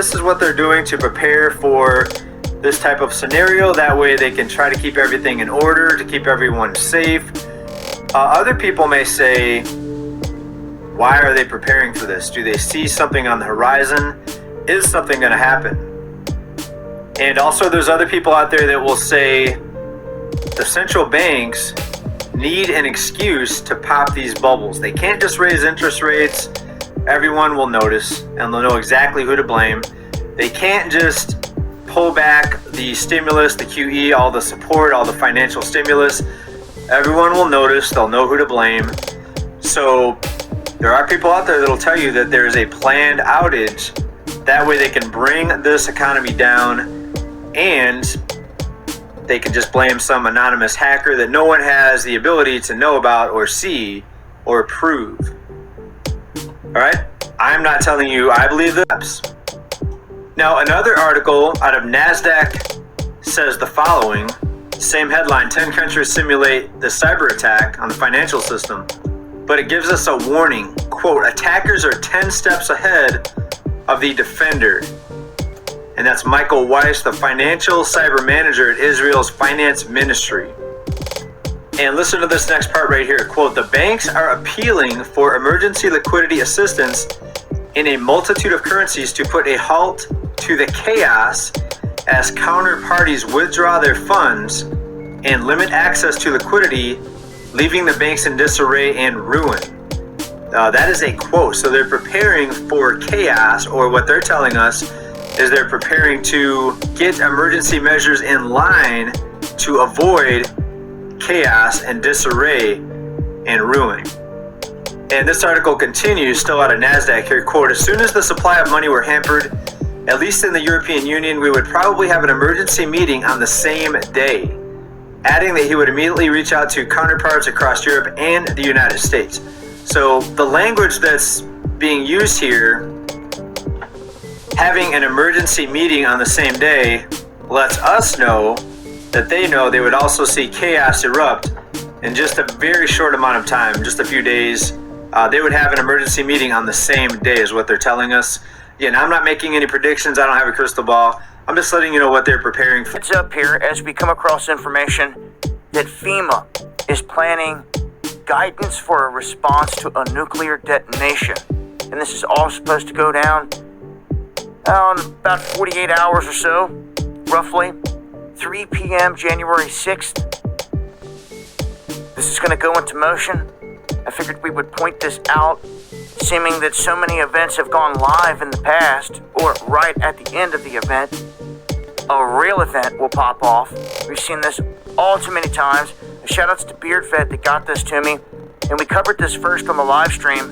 This is what they're doing to prepare for this type of scenario. That way they can try to keep everything in order, to keep everyone safe. Other people may say, why are they preparing for this? Do they see something on the horizon? Is something going to happen? And also there's other people out there that will say the central banks need an excuse to pop these bubbles. They can't just raise interest rates. Everyone will notice and they'll know exactly who to blame. They can't just pull back the stimulus, the QE, all the support, all the financial stimulus. Everyone will notice. They'll know who to blame. So there are people out there that'll tell you that there's a planned outage. That way they can bring this economy down, and they can just blame some anonymous hacker that no one has the ability to know about or see or prove. All right? I'm not telling you I believe this. Now, another article out of NASDAQ says the following. Same headline, 10 countries simulate the cyber attack on the financial system. But it gives us a warning. Quote, attackers are 10 steps ahead of the defender. And that's Michael Weiss, the financial cyber manager at Israel's finance ministry. And listen to this next part right here. Quote, the banks are appealing for emergency liquidity assistance in a multitude of currencies to put a halt to the chaos as counterparties withdraw their funds and limit access to liquidity, leaving the banks in disarray and ruin. That is a quote. So they're preparing for chaos, or what they're telling us is they're preparing to get emergency measures in line to avoid chaos and disarray and ruin. And this article continues, still out of NASDAQ here, quote, as soon as the supply of money were hampered, at least in the European Union, we would probably have an emergency meeting on the same day, adding that he would immediately reach out to counterparts across Europe and the United States. So the language that's being used here, having an emergency meeting on the same day, lets us know that they would also see chaos erupt in just a very short amount of time, just a few days. They would have an emergency meeting on the same day is what they're telling us. Again, I'm not making any predictions. I don't have a crystal ball. I'm just letting you know what they're preparing for. It's up here as we come across information that FEMA is planning guidance for a response to a nuclear detonation. And this is all supposed to go down in about 48 hours or so, roughly. 3 p.m. January 6th. This is going to go into motion. I figured we would point this out, seeming that so many events have gone live in the past, or right at the end of the event, a real event will pop off. We've seen this all too many times. Shoutouts to BeardFed that got this to me, and we covered this first on the live stream.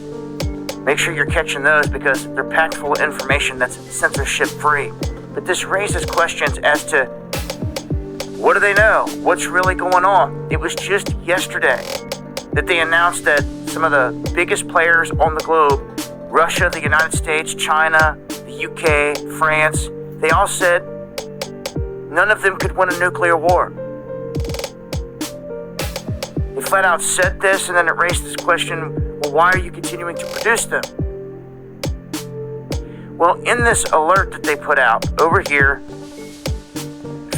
Make sure you're catching those because they're packed full of information that's censorship free. But this raises questions as to what do they know? What's really going on? It was just yesterday that they announced that some of the biggest players on the globe, Russia, the United States, China, the UK, France, they all said none of them could win a nuclear war. They flat out said this, and then it raised this question, well, why are you continuing to produce them? Well, in this alert that they put out over here,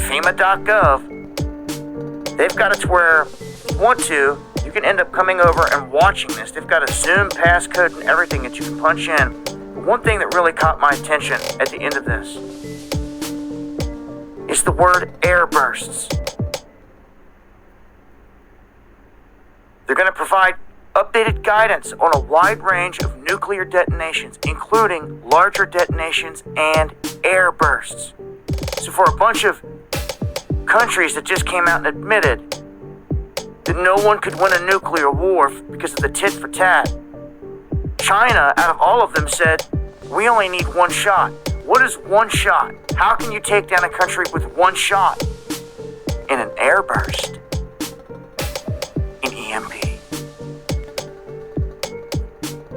FEMA.gov, they've got it to where if you want to, you can end up coming over and watching this. They've got a Zoom passcode and everything that you can punch in. But one thing that really caught my attention at the end of this is the word air bursts. They're going to provide updated guidance on a wide range of nuclear detonations, including larger detonations and air bursts. So for a bunch of countries that just came out and admitted that no one could win a nuclear war because of the tit for tat, China, out of all of them, said, we only need one shot. What is one shot? How can you take down a country with one shot? In an air burst. An EMP.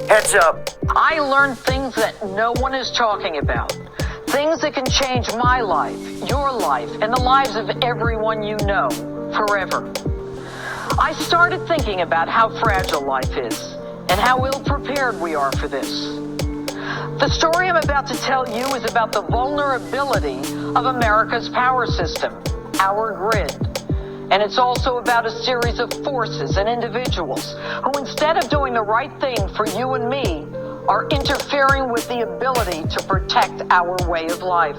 Heads up. I learned things that no one is talking about. Things that can change my life, your life, and the lives of everyone you know forever. I started thinking about how fragile life is and how ill-prepared we are for this. The story I'm about to tell you is about the vulnerability of America's power system, our grid. And it's also about a series of forces and individuals who, instead of doing the right thing for you and me, are interfering with the ability to protect our way of life.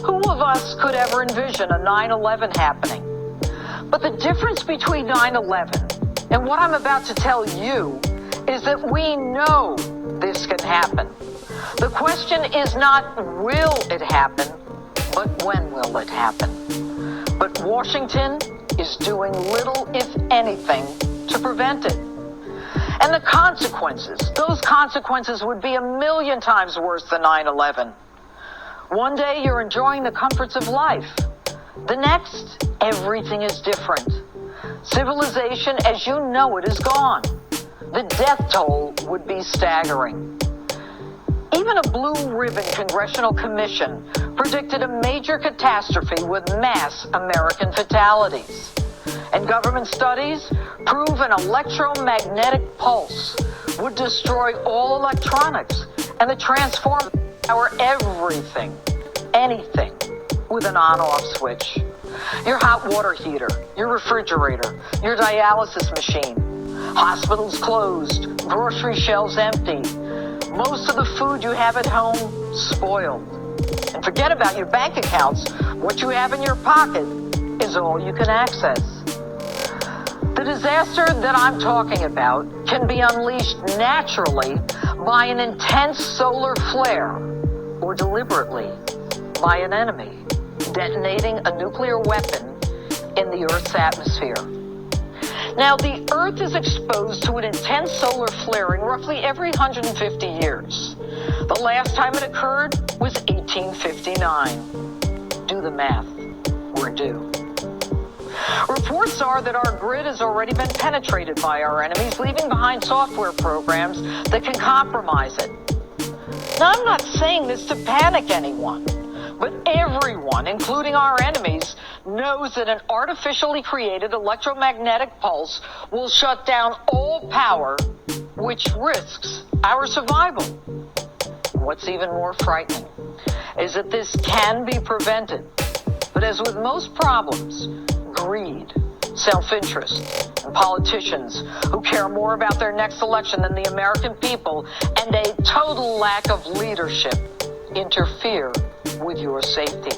Who of us could ever envision a 9/11 happening? But the difference between 9/11 and what I'm about to tell you is that we know this can happen. The question is not will it happen, but when will it happen? But Washington is doing little, if anything, to prevent it. And the consequences, those consequences would be 1,000,000 times worse than 9/11. One day you're enjoying the comforts of life. The next, everything is different. Civilization as you know it is gone. The death toll would be staggering. Even a blue ribbon congressional commission predicted a major catastrophe with mass American fatalities. And government studies prove an electromagnetic pulse would destroy all electronics and transform our everything, anything, with an on-off switch. Your hot water heater, your refrigerator, your dialysis machine. Hospitals closed, grocery shelves empty. Most of the food you have at home spoiled. And forget about your bank accounts. What you have in your pocket is all you can access. The disaster that I'm talking about can be unleashed naturally by an intense solar flare or deliberately by an enemy detonating a nuclear weapon in the Earth's atmosphere. Now, the Earth is exposed to an intense solar flaring roughly every 150 years. The last time it occurred was 1859. Do the math. We're due. Reports are that our grid has already been penetrated by our enemies, leaving behind software programs that can compromise it. Now, I'm not saying this to panic anyone, but everyone, including our enemies, knows that an artificially created electromagnetic pulse will shut down all power, which risks our survival. What's even more frightening is that this can be prevented. But as with most problems, greed, self-interest, and politicians who care more about their next election than the American people, and a total lack of leadership interfere with your safety.